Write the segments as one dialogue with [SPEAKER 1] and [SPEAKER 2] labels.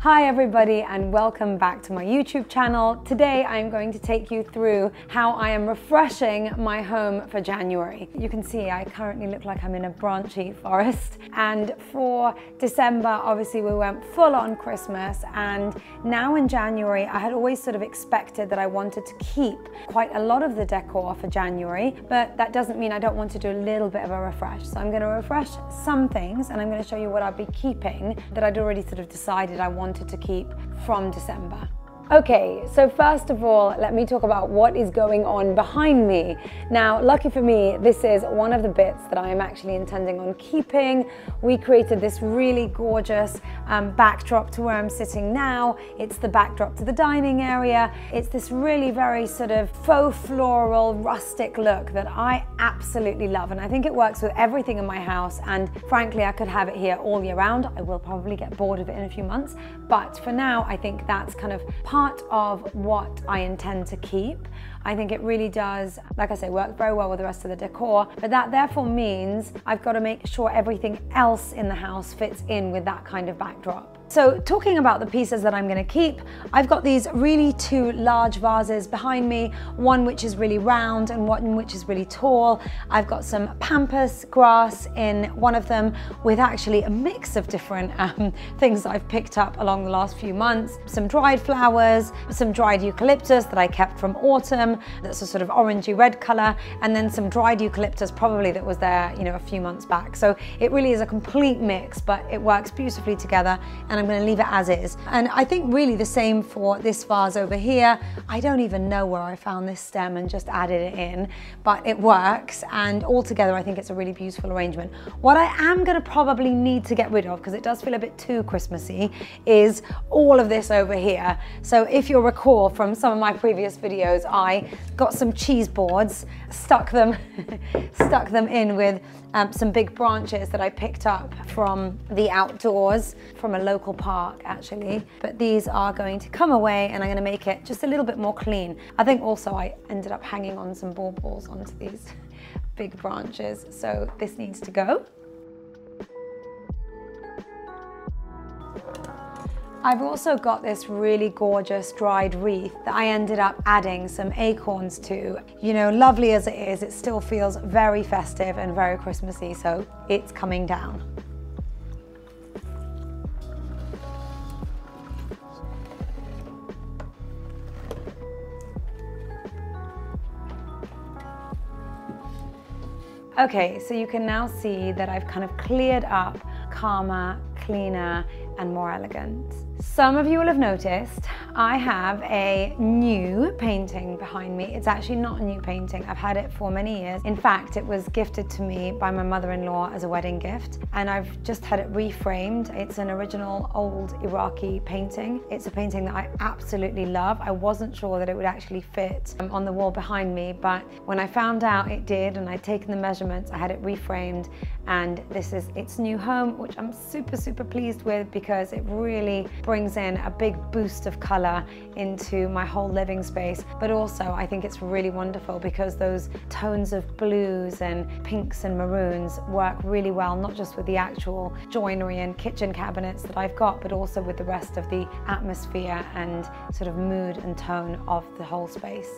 [SPEAKER 1] Hi everybody and welcome back to my YouTube channel. Today I'm going to take you through how I am refreshing my home for January. You can see I currently look like I'm in a branchy forest, and for December obviously we went full on Christmas, and now in January I had always sort of expected that I wanted to keep quite a lot of the decor for January, but that doesn't mean I don't want to do a little bit of a refresh. So I'm going to refresh some things and I'm going to show you what I'll be keeping that I'd already sort of decided I wanted to keep from December. Okay, so first of all, let me talk about what is going on behind me. Now, lucky for me, this is one of the bits that I am actually intending on keeping. We created this really gorgeous backdrop to where I'm sitting now. It's the backdrop to the dining area. It's this really very sort of faux floral, rustic look that I absolutely love. And I think it works with everything in my house. And frankly, I could have it here all year round. I will probably get bored of it in a few months. But for now, I think that's kind of part of what I intend to keep. I think it really does, like I say, work very well with the rest of the decor, but that therefore means I've got to make sure everything else in the house fits in with that kind of backdrop. So talking about the pieces that I'm going to keep, I've got these really two large vases behind me, one which is really round and one which is really tall. I've got some pampas grass in one of them with actually a mix of different things that I've picked up along the last few months. Some dried flowers, some dried eucalyptus that I kept from autumn, that's a sort of orangey red color, and then some dried eucalyptus probably that was there, you know, a few months back. So it really is a complete mix, but it works beautifully together, and I'm going to leave it as is. And I think really the same for this vase over here. I don't even know where I found this stem and just added it in, but it works, and altogether I think it's a really beautiful arrangement. What I am going to probably need to get rid of, because it does feel a bit too Christmassy, is all of this over here. So if you'll recall from some of my previous videos, I got some cheese boards, stuck them in with some big branches that I picked up from the outdoors, from a local park actually. But these are going to come away and I'm going to make it just a little bit more clean. I think also I ended up hanging on some baubles onto these big branches, so this needs to go. I've also got this really gorgeous dried wreath that I ended up adding some acorns to. You know, lovely as it is, it still feels very festive and very Christmassy, so it's coming down. Okay, so you can now see that I've kind of cleared up, calmer, cleaner, and more elegant. Some of you will have noticed I have a new painting behind me. It's actually not a new painting. I've had it for many years. In fact, it was gifted to me by my mother-in-law as a wedding gift, and I've just had it reframed. It's an original old Iraqi painting. It's a painting that I absolutely love. I wasn't sure that it would actually fit on the wall behind me, but when I found out it did and I'd taken the measurements, I had it reframed, and this is its new home, which I'm super pleased with because it really brings in a big boost of color into my whole living space. But also I think it's really wonderful because those tones of blues and pinks and maroons work really well, not just with the actual joinery and kitchen cabinets that I've got, but also with the rest of the atmosphere and sort of mood and tone of the whole space.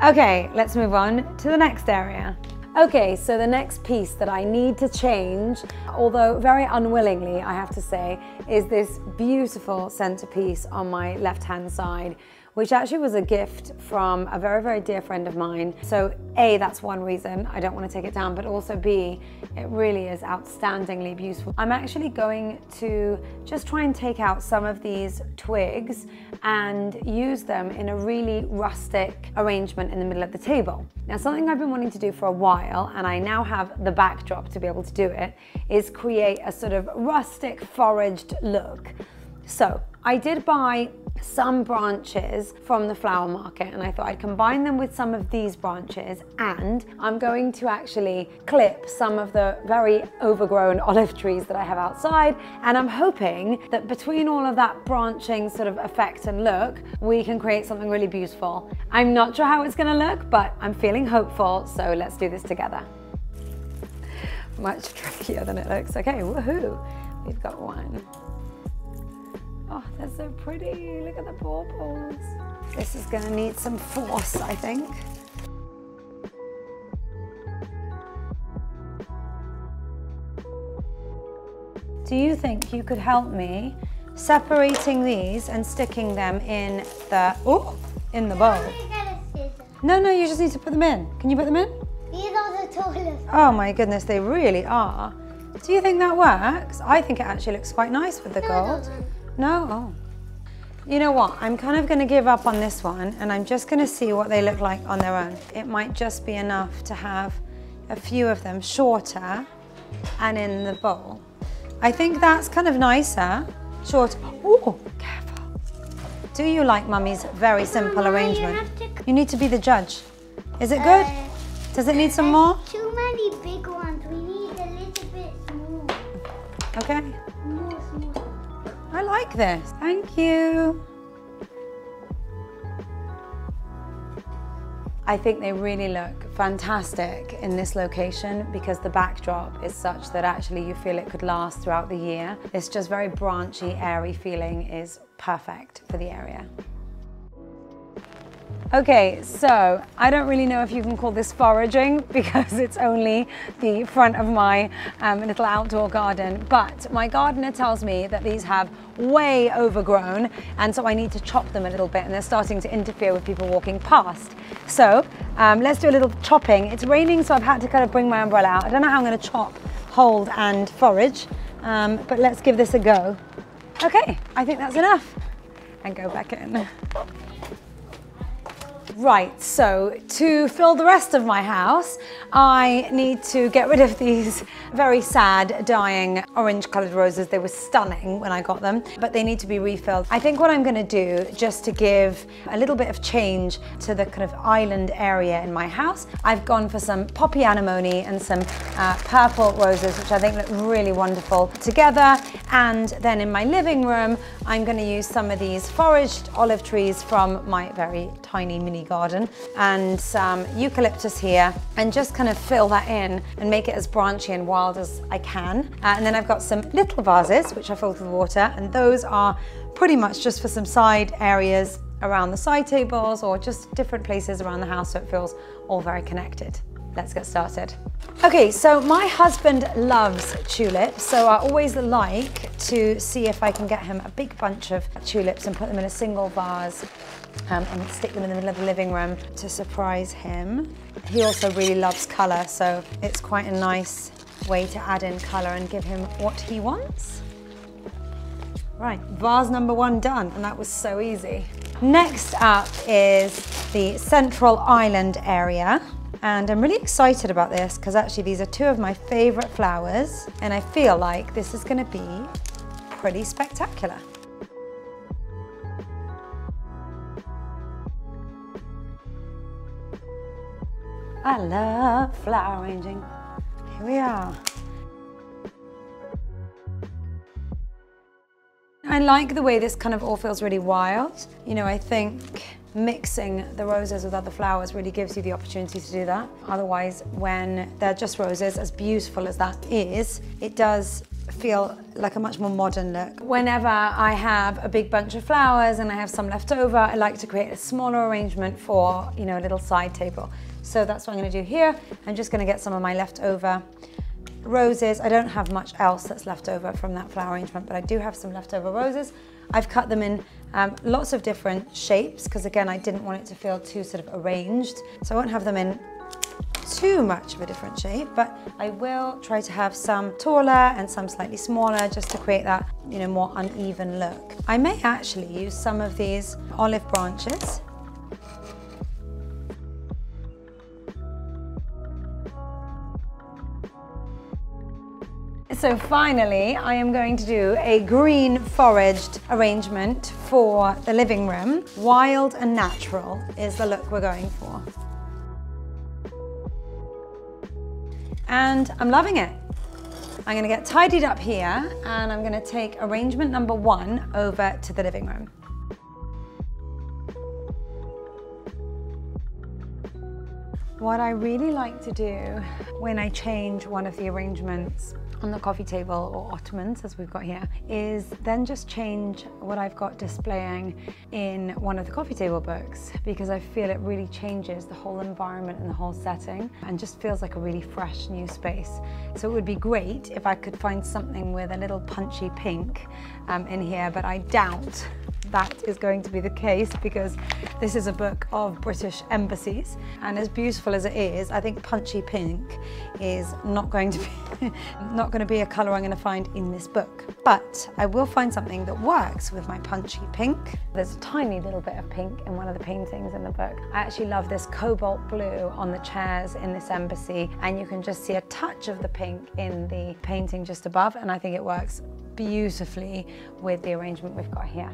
[SPEAKER 1] Okay, let's move on to the next area. Okay, so the next piece that I need to change, although very unwillingly I have to say, is this beautiful centerpiece on my left-hand side, which actually was a gift from a very dear friend of mine. So A, that's one reason I don't want to take it down, but also B, it really is outstandingly beautiful. I'm actually going to just try and take out some of these twigs and use them in a really rustic arrangement in the middle of the table. Now, something I've been wanting to do for a while, and I now have the backdrop to be able to do it, is create a sort of rustic foraged look. So I did buy some branches from the flower market, and I thought I'd combine them with some of these branches, and I'm going to actually clip some of the very overgrown olive trees that I have outside, and I'm hoping that between all of that branching sort of effect and look, we can create something really beautiful. I'm not sure how it's going to look, but I'm feeling hopeful, so let's do this together. Much trickier than it looks. Okay, woohoo! We've got one. Oh, they're so pretty. Look at the baubles. This is gonna need some force, I think. Do you think you could help me separating these and sticking them in the bowl? No, you just need to put them in. Can you put them in?
[SPEAKER 2] These are the tallest.
[SPEAKER 1] Oh my goodness, they really are. Do you think that works? I think it actually looks quite nice with the gold. No? Oh. You know what? I'm kind of going to give up on this one and I'm just going to see what they look like on their own. It might just be enough to have a few of them shorter and in the bowl. I think that's kind of nicer. Short. Oh, careful. Do you like Mummy's very simple arrangement? You need to be the judge. Is it good? Does it need some more?
[SPEAKER 2] Too many big ones. We need a little bit small.
[SPEAKER 1] Okay.
[SPEAKER 2] Small.
[SPEAKER 1] I like this. Thank you. I think they really look fantastic in this location because the backdrop is such that actually you feel it could last throughout the year. This just very branchy, airy feeling is perfect for the area. Okay, so I don't really know if you can call this foraging because it's only the front of my little outdoor garden, but my gardener tells me that these have way overgrown and so I need to chop them a little bit and they're starting to interfere with people walking past. So let's do a little chopping. It's raining, so I've had to kind of bring my umbrella out. I don't know how I'm going to chop, hold and forage, but let's give this a go. Okay, I think that's enough. And go back in. Right, so to fill the rest of my house, I need to get rid of these very sad, dying orange coloured roses. They were stunning when I got them, but they need to be refilled. I think what I'm going to do, just to give a little bit of change to the kind of island area in my house, I've gone for some poppy anemone and some purple roses, which I think look really wonderful together. And then in my living room, I'm going to use some of these foraged olive trees from my very tiny mini garden and some eucalyptus here and just kind of fill that in and make it as branchy and wild as I can. And then I've got some little vases which I filled with water, and those are pretty much just for some side areas around the side tables or just different places around the house so it feels all very connected. Let's get started. Okay, so my husband loves tulips, so I always like to see if I can get him a big bunch of tulips and put them in a single vase and stick them in the middle of the living room to surprise him. He also really loves colour, so it's quite a nice way to add in colour and give him what he wants. Right, vase number one done, and that was so easy. Next up is the central island area. And I'm really excited about this because actually these are two of my favourite flowers and I feel like this is going to be pretty spectacular. I love flower arranging. Here we are. I like the way this kind of all feels really wild. You know, I think mixing the roses with other flowers really gives you the opportunity to do that. Otherwise, when they're just roses, as beautiful as that is, it does feel like a much more modern look. Whenever I have a big bunch of flowers and I have some left over, I like to create a smaller arrangement for, you know, a little side table. So that's what I'm going to do here. I'm just going to get some of my leftover roses. I don't have much else that's left over from that flower arrangement, but I do have some leftover roses. I've cut them in lots of different shapes because again I didn't want it to feel too sort of arranged, so I won't have them in too much of a different shape, but I will try to have some taller and some slightly smaller just to create that, you know, more uneven look. I may actually use some of these olive branches. So finally, I am going to do a green foraged arrangement for the living room. Wild and natural is the look we're going for. And I'm loving it. I'm going to get tidied up here and I'm going to take arrangement number one over to the living room. What I really like to do when I change one of the arrangements on the coffee table, or ottomans as we've got here, is then just change what I've got displaying in one of the coffee table books, because I feel it really changes the whole environment and the whole setting and just feels like a really fresh new space. So it would be great if I could find something with a little punchy pink in here, but I doubt that is going to be the case, because this is a book of British embassies, and as beautiful as it is, I think punchy pink is not going to be a colour I'm going to find in this book. But I will find something that works with my punchy pink. There's a tiny little bit of pink in one of the paintings in the book. I actually love this cobalt blue on the chairs in this embassy, and you can just see a touch of the pink in the painting just above, and I think it works beautifully with the arrangement we've got here.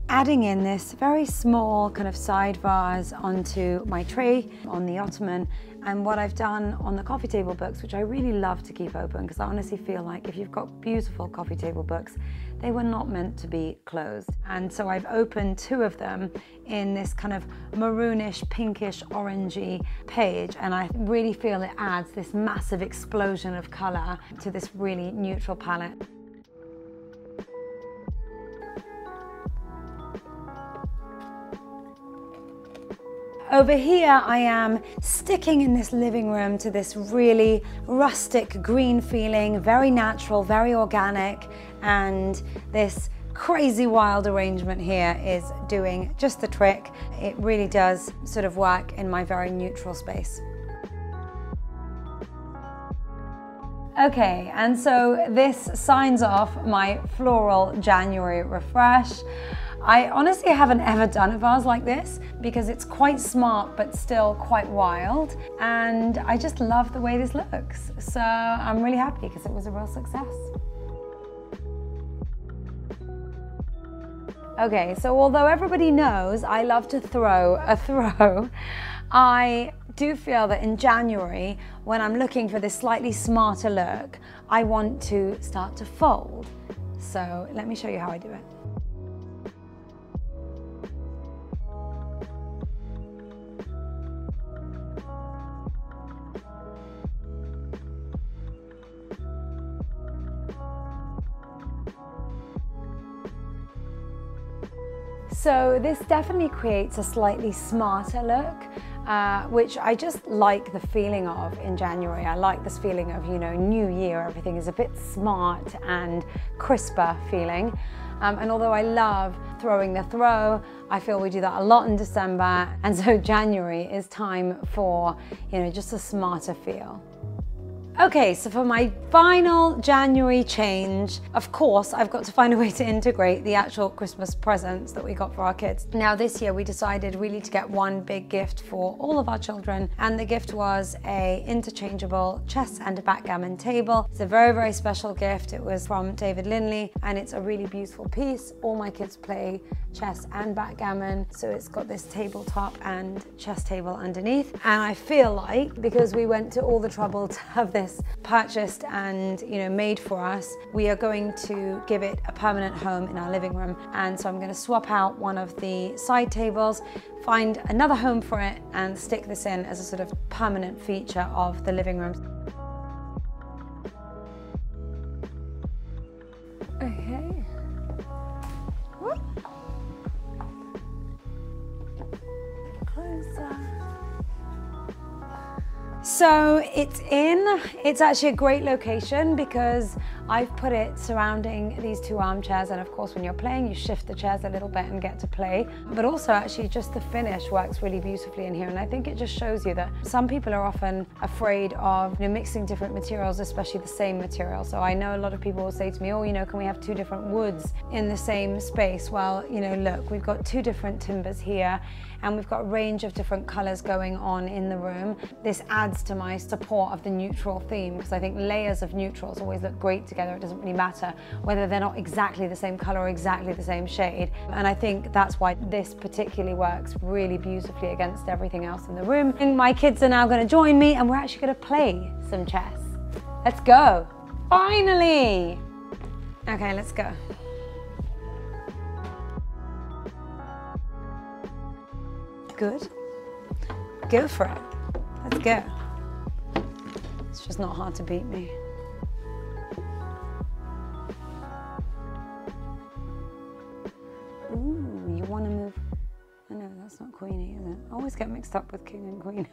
[SPEAKER 1] Adding in this very small kind of side vase onto my tray on the ottoman, and what I've done on the coffee table books, which I really love to keep open, because I honestly feel like if you've got beautiful coffee table books, they were not meant to be closed. And so I've opened two of them in this kind of maroonish, pinkish, orangey page, and I really feel it adds this massive explosion of colour to this really neutral palette. Over here I am sticking in this living room to this really rustic green feeling, very natural, very organic, and this crazy wild arrangement here is doing just the trick. It really does sort of work in my very neutral space. Okay, and so this signs off my floral January refresh. I honestly haven't ever done a vase like this, because it's quite smart but still quite wild, and I just love the way this looks. So I'm really happy because it was a real success. Okay, so although everybody knows I love to throw a throw, I do feel that in January, when I'm looking for this slightly smarter look, I want to start to fold. So let me show you how I do it. So this definitely creates a slightly smarter look, which I just like the feeling of in January. I like this feeling of, you know, new year, everything is a bit smart and crisper feeling. And although I love throwing the throw, I feel we do that a lot in December. And so January is time for, you know, just a smarter feel. Okay, so for my final January change, of course, I've got to find a way to integrate the actual Christmas presents that we got for our kids. Now this year we decided really to get one big gift for all of our children, and the gift was a interchangeable chess and backgammon table. It's a very, very special gift. It was from David Linley, and it's a really beautiful piece. All my kids play chess and backgammon, so it's got this tabletop and chess table underneath. And I feel like, because we went to all the trouble to have this purchased and, you know, made for us, we are going to give it a permanent home in our living room. And so I'm going to swap out one of the side tables, find another home for it, and stick this in as a sort of permanent feature of the living room. Okay. Whoop. Closer. So it's actually a great location because I've put it surrounding these two armchairs, and of course when you're playing you shift the chairs a little bit and get to play, but also actually just the finish works really beautifully in here. And I think it just shows you that some people are often afraid of, you know, mixing different materials, especially the same material. So I know a lot of people will say to me, oh, you know, can we have two different woods in the same space? Well, you know, look, we've got two different timbers here, and we've got a range of different colors going on in the room. This adds to my support of the neutral theme, because I think layers of neutrals always look great together. It doesn't really matter whether they're not exactly the same color or exactly the same shade. And I think that's why this particularly works really beautifully against everything else in the room. And my kids are now going to join me, and we're actually going to play some chess. Let's go. Finally. Okay, let's go. Good. Go for it. Let's go. It's just not hard to beat me. Ooh, you want to move. Oh no, that's not queenie, is it? I always get mixed up with king and queen.